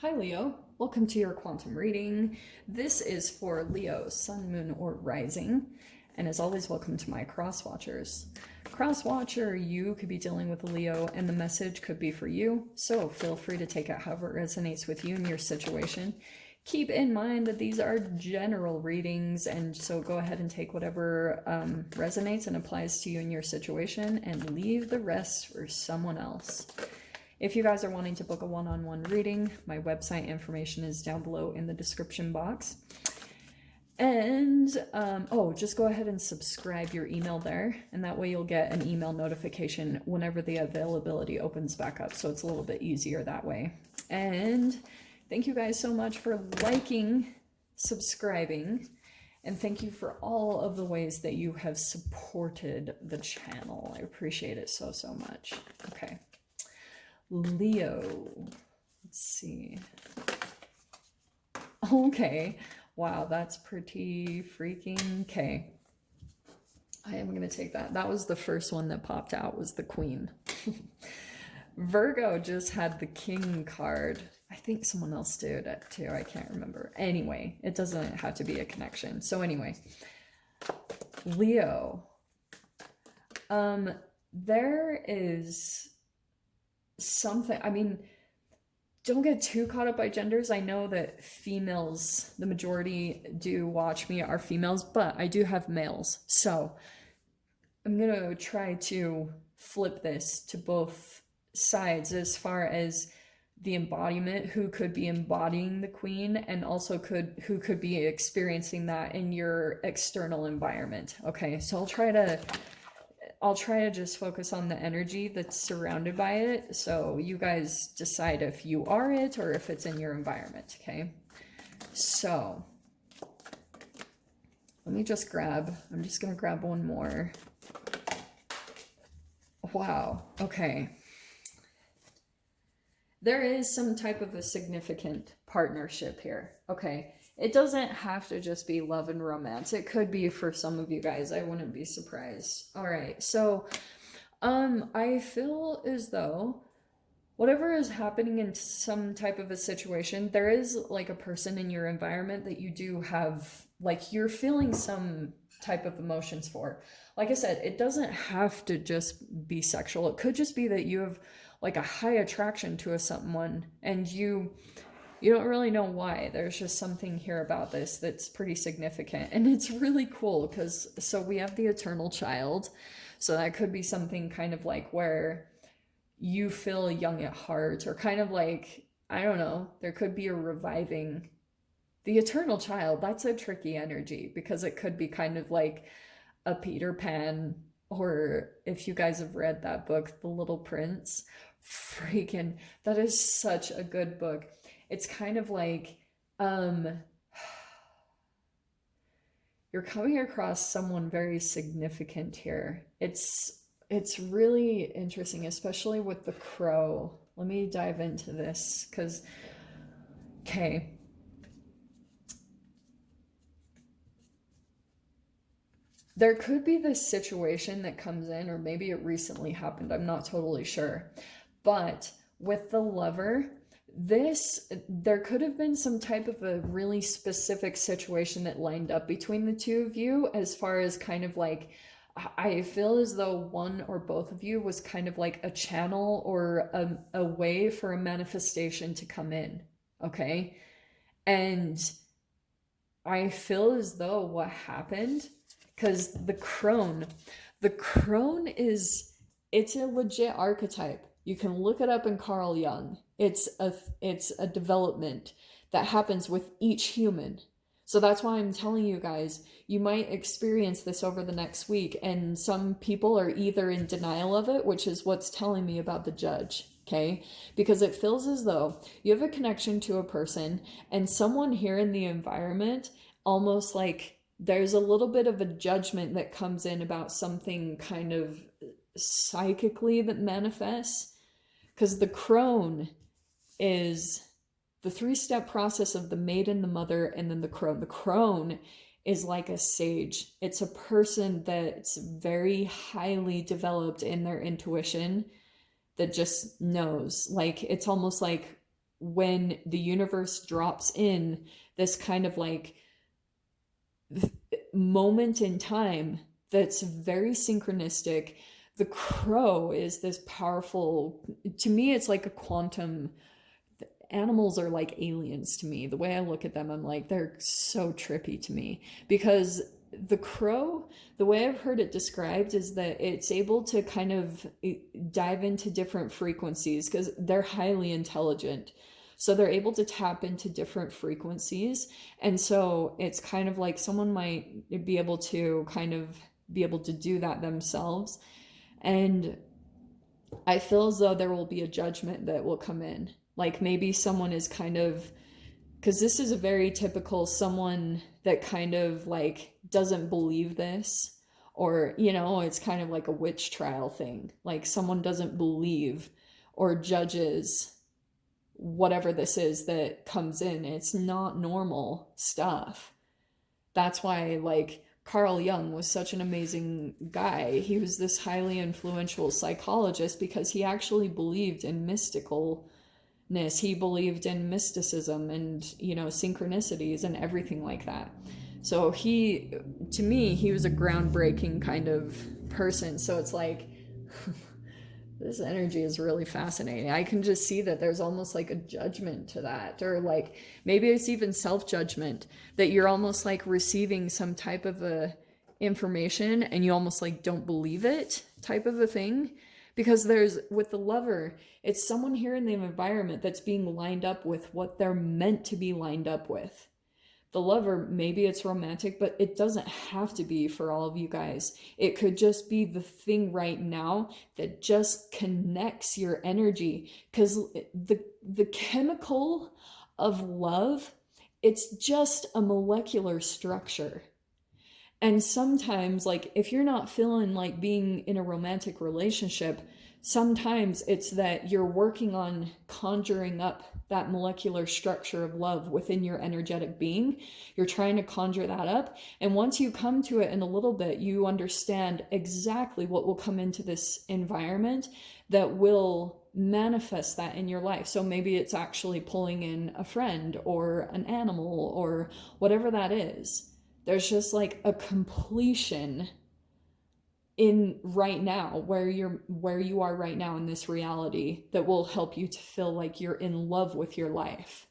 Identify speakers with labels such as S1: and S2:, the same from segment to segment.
S1: Hi Leo, welcome to your quantum reading. This is for Leo, Sun, Moon, or Rising. And as always, welcome to my cross watchers. Cross watcher, you could be dealing with a Leo and the message could be for you. So feel free to take it however it resonates with you and your situation. Keep in mind that these are general readings, and so go ahead and take whatever resonates and applies to you and your situation and leave the rest for someone else. If you guys are wanting to book a one-on-one reading, my website information is down below in the description box. And, just go ahead and subscribe your email there, and that way you'll get an email notification whenever the availability opens back up, so it's a little bit easier that way. And thank you guys so much for liking, subscribing, and thank you for all of the ways that you have supported the channel. I appreciate it so much. Okay. Leo, let's see. Okay, wow, that's pretty freaking okay. I am going to take that. That was the first one that popped out, was the Queen. Virgo just had the King card. I think someone else did it too. I can't remember. Anyway, it doesn't have to be a connection. So anyway, Leo. There is something, I mean, don't get too caught up by genders. I know that females, the majority do watch me are females, but I do have males. So I'm going to try to flip this to both sides as far as the embodiment, who could be embodying the Queen, and also who could be experiencing that in your external environment. Okay, so I'll try to just focus on the energy that's surrounded by it, so you guys decide if you are it or if it's in your environment, okay? So, let me just I'm just going to grab one more. Wow, okay. There is some type of a significant partnership here, okay? It doesn't have to just be love and romance. It could be for some of you guys. I wouldn't be surprised. All right. So, I feel as though whatever is happening in some type of a situation, there is like a person in your environment that you do have, like, you're feeling some type of emotions for. Like I said, it doesn't have to just be sexual. It could just be that you have like a high attraction to someone and you don't really know why. There's just something here about this that's pretty significant. And it's really cool because, so we have the eternal child. So that could be something kind of like where you feel young at heart, or kind of like, I don't know, there could be a reviving. The eternal child, that's a tricky energy because it could be kind of like a Peter Pan, or if you guys have read that book, The Little Prince, freaking, that is such a good book. It's kind of like, you're coming across someone very significant here. It's really interesting, especially with the crow. Let me dive into this, because, okay. There could be this situation that comes in, or maybe it recently happened, I'm not totally sure. But with the lover, there could have been some type of a really specific situation that lined up between the two of you, as far as kind of like, I feel as though one or both of you was kind of like a channel or a way for a manifestation to come in, okay? And I feel as though what happened, because the crone is, it's a legit archetype. You can look it up in Carl Jung. It's a development that happens with each human. So that's why I'm telling you guys, you might experience this over the next week, and some people are either in denial of it, which is what's telling me about the judge, okay? Because it feels as though you have a connection to a person, and someone here in the environment, almost like there's a little bit of a judgment that comes in about something kind of psychically that manifests. Because the crone is the 3-step process of the maiden, the mother, and then the crone. The crone is like a sage. It's a person that's very highly developed in their intuition, that just knows. Like, it's almost like when the universe drops in this kind of like moment in time that's very synchronistic. The crow is this powerful, to me, it's like a quantum. Animals are like aliens to me. The way I look at them, I'm like, they're so trippy to me, because the crow, the way I've heard it described is that it's able to kind of dive into different frequencies because they're highly intelligent. So they're able to tap into different frequencies. And so it's kind of like someone might be able to kind of be able to do that themselves. And I feel as though there will be a judgment that will come in. Like maybe someone is kind of, because this is a very typical someone that kind of like doesn't believe this, or, you know, it's kind of like a witch trial thing. Like someone doesn't believe or judges whatever this is that comes in. It's not normal stuff. That's why, like, Carl Jung was such an amazing guy. He was this highly influential psychologist because he actually believed in mysticalness. He believed in mysticism and, you know, synchronicities and everything like that. So he, to me, he was a groundbreaking kind of person. So it's like, this energy is really fascinating. I can just see that there's almost like a judgment to that, or like maybe it's even self-judgment, that you're almost like receiving some type of a information and you almost like don't believe it type of a thing. Because there's, with the lover, it's someone here in the environment that's being lined up with what they're meant to be lined up with. The lover, maybe it's romantic, but it doesn't have to be for all of you guys. It could just be the thing right now that just connects your energy. Because the chemical of love, it's just a molecular structure. And sometimes, like, if you're not feeling like being in a romantic relationship, sometimes it's that you're working on conjuring up that molecular structure of love within your energetic being. You're trying to conjure that up. And once you come to it in a little bit, you understand exactly what will come into this environment that will manifest that in your life. So maybe it's actually pulling in a friend or an animal or whatever that is. There's just like a completion in right now, where you are right now in this reality, that will help you to feel like you're in love with your life.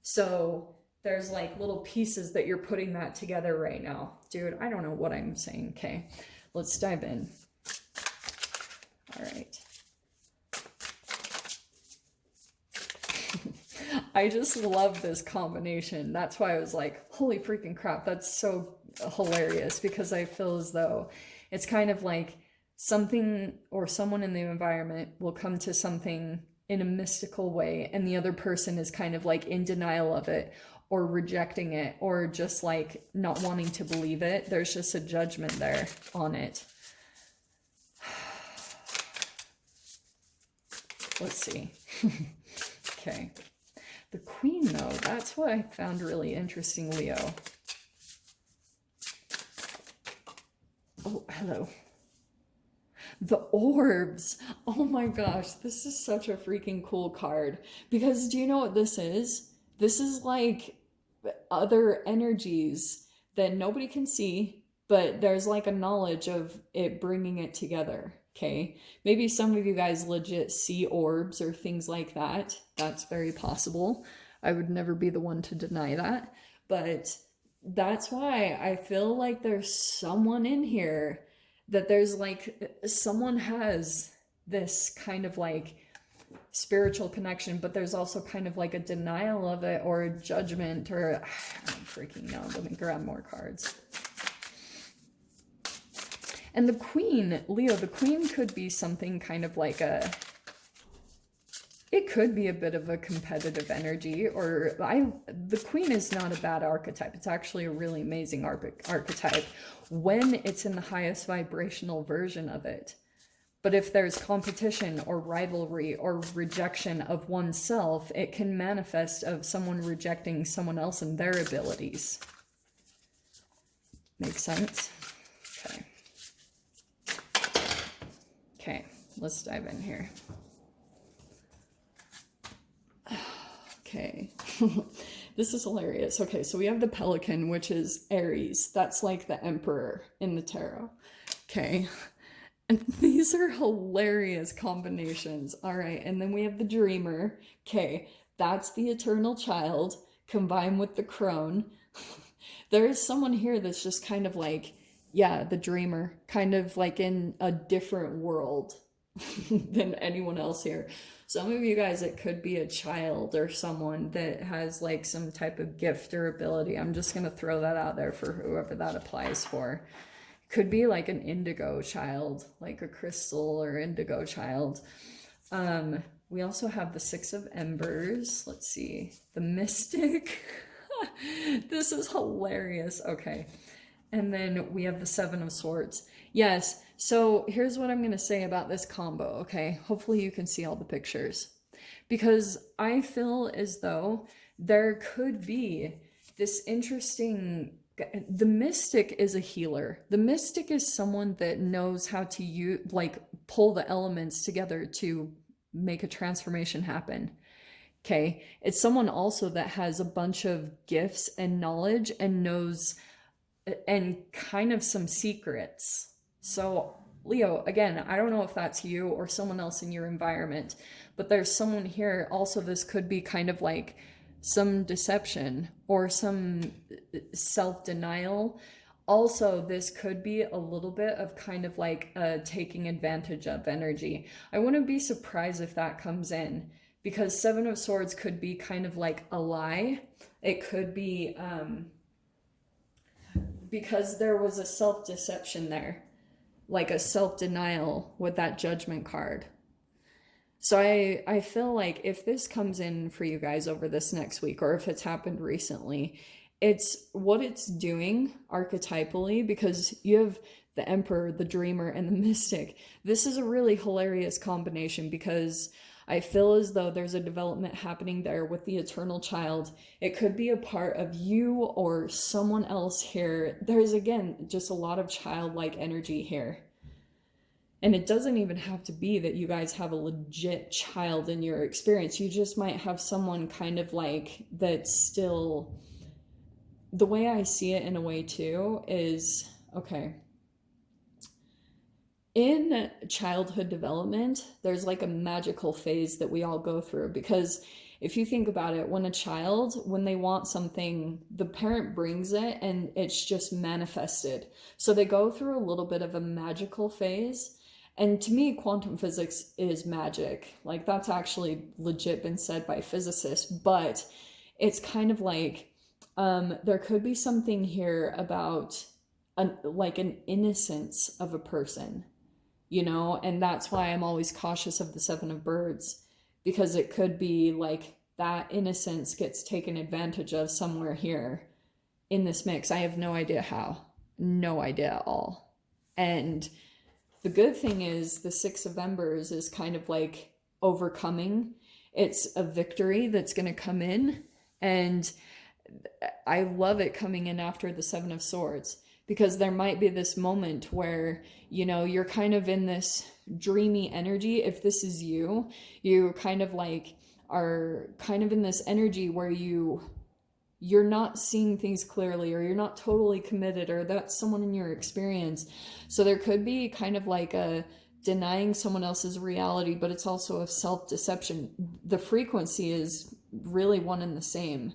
S1: So there's like little pieces that you're putting that together right now. Dude, I don't know what I'm saying. Okay, let's dive in. All right. I just love this combination. That's why I was like, holy freaking crap, that's so hilarious, because I feel as though it's kind of like something or someone in the environment will come to something in a mystical way, and the other person is kind of like in denial of it or rejecting it or just like not wanting to believe it. There's just a judgment there on it. Let's see. Okay. The Queen, though, that's what I found really interesting, Leo. Oh, hello. The orbs. Oh my gosh, this is such a freaking cool card. Because do you know what this is? This is like other energies that nobody can see, but there's like a knowledge of it bringing it together. Okay, maybe some of you guys legit see orbs or things like that. That's very possible. I would never be the one to deny that. But that's why I feel like there's someone in here, that there's like, someone has this kind of like spiritual connection, but there's also kind of like a denial of it or a judgment, or I don't freaking know. Let me grab more cards. And the Queen, Leo, the Queen could be something kind of like it could be a bit of a competitive energy, or the Queen is not a bad archetype. It's actually a really amazing archetype when it's in the highest vibrational version of it. But if there's competition or rivalry or rejection of oneself, it can manifest of someone rejecting someone else and their abilities. Makes sense? Okay. Okay, let's dive in here. Okay. This is hilarious. Okay, so we have the pelican, which is Aries. That's like the emperor in the tarot. Okay. And these are hilarious combinations. All right, and then we have the dreamer. Okay, that's the eternal child combined with the crone. There is someone here that's just kind of like, yeah, the dreamer, kind of like in a different world than anyone else here. Some of you guys, it could be a child or someone that has like some type of gift or ability. I'm just going to throw that out there for whoever that applies for. Could be like an indigo child, like a crystal or indigo child. We also have the Six of Embers. Let's see. The Mystic. This is hilarious. Okay. And then we have the Seven of Swords. Yes. So here's what I'm going to say about this combo. Okay. Hopefully you can see all the pictures. Because I feel as though there could be this interesting... The mystic is a healer. The mystic is someone that knows how to use, like, pull the elements together to make a transformation happen. Okay. It's someone also that has a bunch of gifts and knowledge and knows and kind of some secrets. So Leo, again, I don't know if that's you or someone else in your environment, but there's someone here. Also, this could be kind of like some deception or some self-denial. Also, this could be a little bit of kind of like taking advantage of energy. I wouldn't be surprised if that comes in, because Seven of Swords could be kind of like a lie. It could be because there was a self-deception there, like a self-denial with that Judgment card. So I feel like if this comes in for you guys over this next week, or if it's happened recently, it's what it's doing archetypally, because you have the Emperor, the Dreamer, and the Mystic. This is a really hilarious combination, because I feel as though there's a development happening there with the Eternal Child. It could be a part of you or someone else here. There's, again, just a lot of childlike energy here. And it doesn't even have to be that you guys have a legit child in your experience. You just might have someone kind of like that's still... The way I see it in a way too is, okay, in childhood development, there's like a magical phase that we all go through. Because if you think about it, when a child, when they want something, the parent brings it and it's just manifested. So they go through a little bit of a magical phase. And to me, quantum physics is magic. Like, that's actually legit been said by physicists. But it's kind of like, there could be something here about like an innocence of a person, you know? And that's why I'm always cautious of the Seven of Birds, because it could be like that innocence gets taken advantage of somewhere here in this mix. I have no idea how. No idea at all. And the good thing is the Six of Embers is kind of like overcoming. It's a victory that's going to come in. And I love it coming in after the Seven of Swords, because there might be this moment where, you know, you're kind of in this dreamy energy. If this is you, you kind of like are kind of in this energy where you're not seeing things clearly, or you're not totally committed, or that's someone in your experience. So there could be kind of like a denying someone else's reality, but it's also a self-deception. The frequency is really one and the same,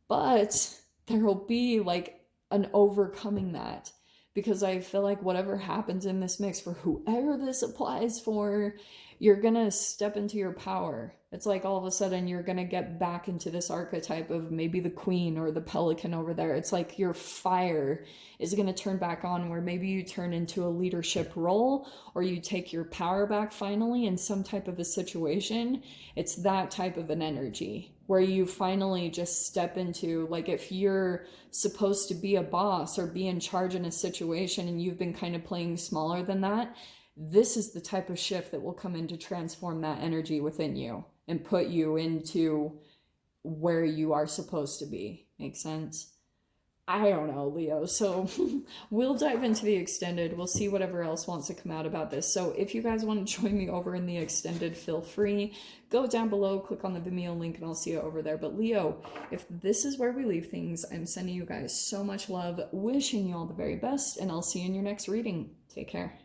S1: but there will be like an overcoming that, because I feel like whatever happens in this mix, for whoever this applies for, you're gonna step into your power. It's like all of a sudden you're gonna get back into this archetype of maybe the queen or the pelican over there. It's like your fire is gonna turn back on, where maybe you turn into a leadership role, or you take your power back finally in some type of a situation. It's that type of an energy where you finally just step into, like, if you're supposed to be a boss or be in charge in a situation and you've been kind of playing smaller than that, this is the type of shift that will come in to transform that energy within you and put you into where you are supposed to be. Make sense? I don't know, Leo. So we'll dive into the extended. We'll see whatever else wants to come out about this. So if you guys want to join me over in the extended, feel free. Go down below, click on the Vimeo link, and I'll see you over there. But Leo, if this is where we leave things, I'm sending you guys so much love, wishing you all the very best, and I'll see you in your next reading. Take care.